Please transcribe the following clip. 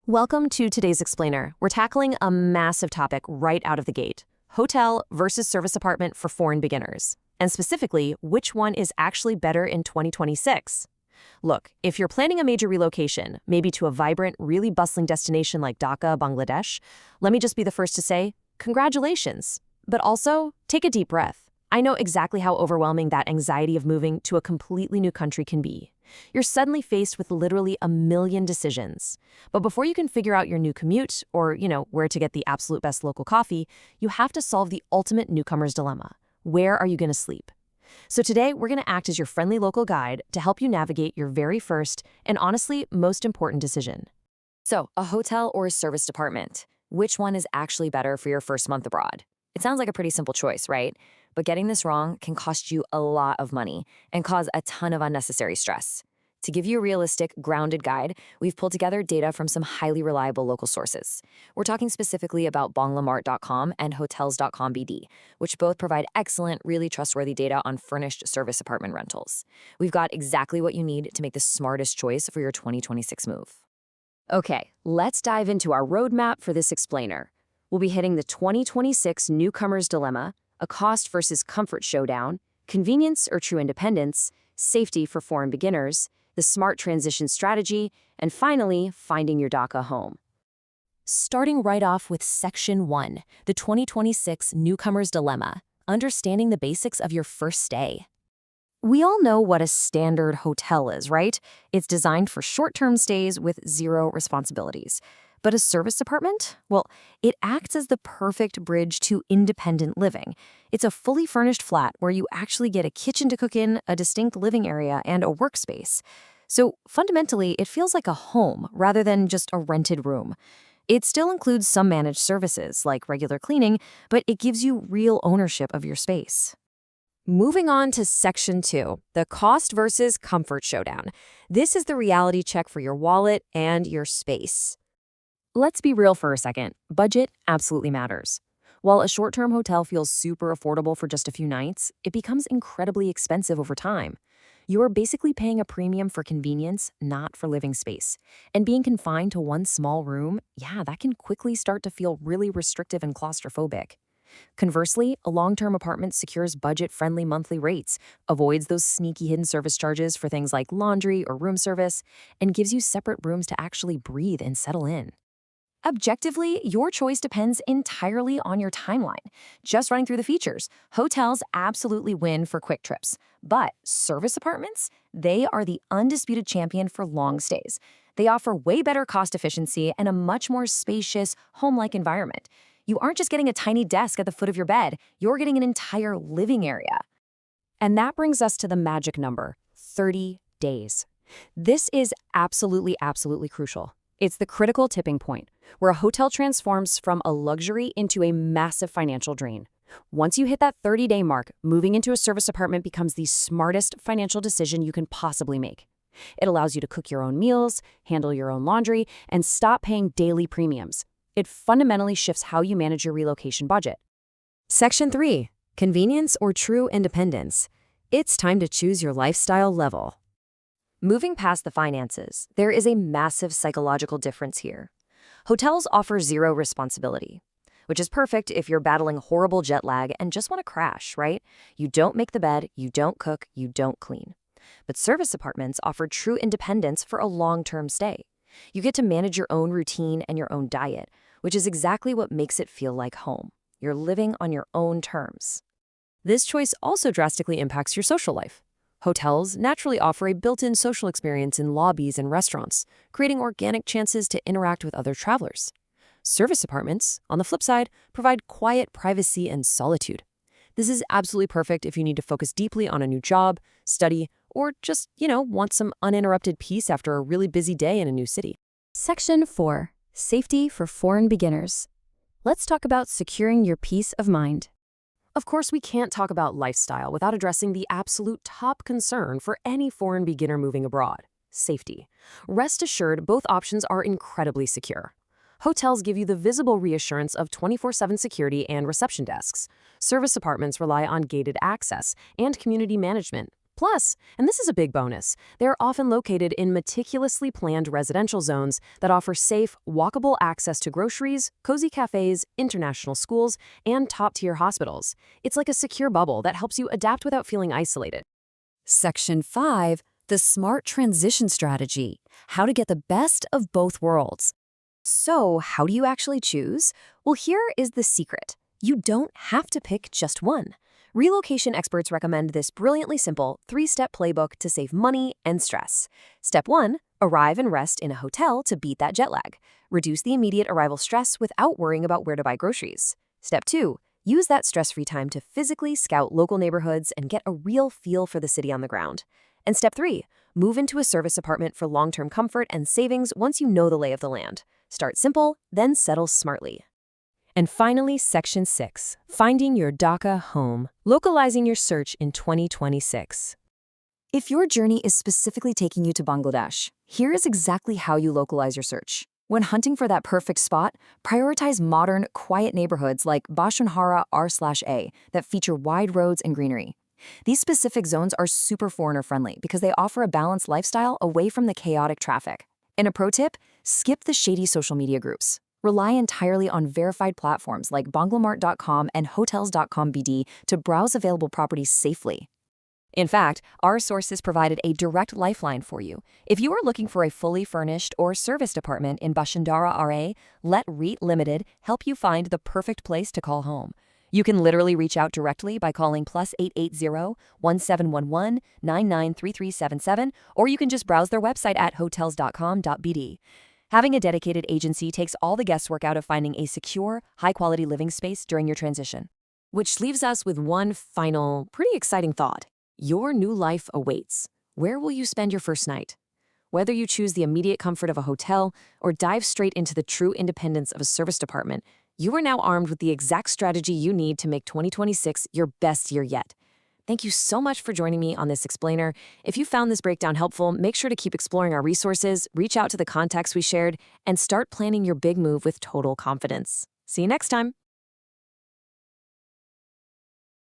Welcome to today's Explainer. We're tackling a massive topic right out of the gate: hotel versus service apartment for foreign beginners. And specifically, which one is actually better in 2026? Look, if you're planning a major relocation, maybe to a vibrant, really bustling destination like Dhaka, Bangladesh, let me just be the first to say, congratulations. But also, take a deep breath. I know exactly how overwhelming that anxiety of moving to a completely new country can be. You're suddenly faced with literally a million decisions. But before you can figure out your new commute or, where to get the absolute best local coffee, you have to solve the ultimate newcomer's dilemma. Where are you going to sleep? So today, we're going to act as your friendly local guide to help you navigate your very first and honestly most important decision. So, a hotel or a service apartment? Which one is actually better for your first month abroad? It sounds like a pretty simple choice, right? But getting this wrong can cost you a lot of money and cause a ton of unnecessary stress. To give you a realistic, grounded guide, we've pulled together data from some highly reliable local sources. We're talking specifically about banglamart.com and hotels.com BD, which both provide excellent, really trustworthy data on furnished service apartment rentals. We've got exactly what you need to make the smartest choice for your 2026 move. Okay, let's dive into our roadmap for this explainer. We'll be hitting the 2026 newcomer's dilemma, a cost versus comfort showdown, convenience or true independence, safety for foreign beginners, the smart transition strategy, and finally, finding your Dhaka home. Starting right off with Section 1, the 2026 newcomer's dilemma, understanding the basics of your first stay. We all know what a standard hotel is, right? It's designed for short-term stays with zero responsibilities. But a service apartment? Well, it acts as the perfect bridge to independent living. It's a fully furnished flat where you actually get a kitchen to cook in, a distinct living area, and a workspace. So fundamentally, it feels like a home rather than just a rented room. It still includes some managed services like regular cleaning, but it gives you real ownership of your space. Moving on to Section 2, the cost versus comfort showdown. This is the reality check for your wallet and your space. Let's be real for a second. Budget absolutely matters. While a short-term hotel feels super affordable for just a few nights, it becomes incredibly expensive over time. You are basically paying a premium for convenience, not for living space. And being confined to one small room, that can quickly start to feel really restrictive and claustrophobic. Conversely, a long-term apartment secures budget-friendly monthly rates, avoids those sneaky hidden service charges for things like laundry or room service, and gives you separate rooms to actually breathe and settle in. Objectively, your choice depends entirely on your timeline. Just running through the features, hotels absolutely win for quick trips. But service apartments, they are the undisputed champion for long stays. They offer way better cost efficiency and a much more spacious, home-like environment. You aren't just getting a tiny desk at the foot of your bed, you're getting an entire living area. And that brings us to the magic number, 30 days. This is absolutely crucial. It's the critical tipping point, where a hotel transforms from a luxury into a massive financial drain. Once you hit that 30-day mark, moving into a service apartment becomes the smartest financial decision you can possibly make. It allows you to cook your own meals, handle your own laundry, and stop paying daily premiums. It fundamentally shifts how you manage your relocation budget. Section 3, convenience or true independence. It's time to choose your lifestyle level. Moving past the finances, there is a massive psychological difference here. Hotels offer zero responsibility, which is perfect if you're battling horrible jet lag and just want to crash, right? You don't make the bed, you don't cook, you don't clean. But service apartments offer true independence for a long-term stay. You get to manage your own routine and your own diet, which is exactly what makes it feel like home. You're living on your own terms. This choice also drastically impacts your social life. Hotels naturally offer a built-in social experience in lobbies and restaurants, creating organic chances to interact with other travelers. Service apartments, on the flip side, provide quiet privacy and solitude. This is absolutely perfect if you need to focus deeply on a new job, study, or just, want some uninterrupted peace after a really busy day in a new city. Section 4, safety for foreign beginners. Let's talk about securing your peace of mind. Of course, we can't talk about lifestyle without addressing the absolute top concern for any foreign beginner moving abroad: safety. Rest assured, both options are incredibly secure. Hotels give you the visible reassurance of 24/7 security and reception desks. Service apartments rely on gated access and community management. Plus, and this is a big bonus, they're often located in meticulously planned residential zones that offer safe, walkable access to groceries, cozy cafes, international schools, and top-tier hospitals. It's like a secure bubble that helps you adapt without feeling isolated. Section 5, the Smart Transition Strategy, how to get the best of both worlds. So, how do you actually choose? Well, here is the secret. You don't have to pick just one. Relocation experts recommend this brilliantly simple 3-step playbook to save money and stress. Step 1, arrive and rest in a hotel to beat that jet lag. Reduce the immediate arrival stress without worrying about where to buy groceries. Step 2, use that stress-free time to physically scout local neighborhoods and get a real feel for the city on the ground. And Step 3, move into a service apartment for long-term comfort and savings once you know the lay of the land. Start simple, then settle smartly. And finally, Section 6, finding your DACA home, localizing your search in 2026. If your journey is specifically taking you to Bangladesh, here is exactly how you localize your search. When hunting for that perfect spot, prioritize modern, quiet neighborhoods like Bashunhara R/A that feature wide roads and greenery. These specific zones are super foreigner-friendly because they offer a balanced lifestyle away from the chaotic traffic. And a pro tip, skip the shady social media groups. Rely entirely on verified platforms like Banglamart.com and Hotels.com BD to browse available properties safely. In fact, our sources provided a direct lifeline for you. If you are looking for a fully furnished or serviced apartment in Bashundhara RA, let REIT-Limited help you find the perfect place to call home. You can literally reach out directly by calling +880-1711-993377, or you can just browse their website at hotels.com.bd. Having a dedicated agency takes all the guesswork out of finding a secure, high-quality living space during your transition. Which leaves us with one final, pretty exciting thought. Your new life awaits. Where will you spend your first night? Whether you choose the immediate comfort of a hotel or dive straight into the true independence of a serviced apartment, you are now armed with the exact strategy you need to make 2026 your best year yet. Thank you so much for joining me on this explainer. If you found this breakdown helpful, make sure to keep exploring our resources, reach out to the contacts we shared, and start planning your big move with total confidence. See you next time.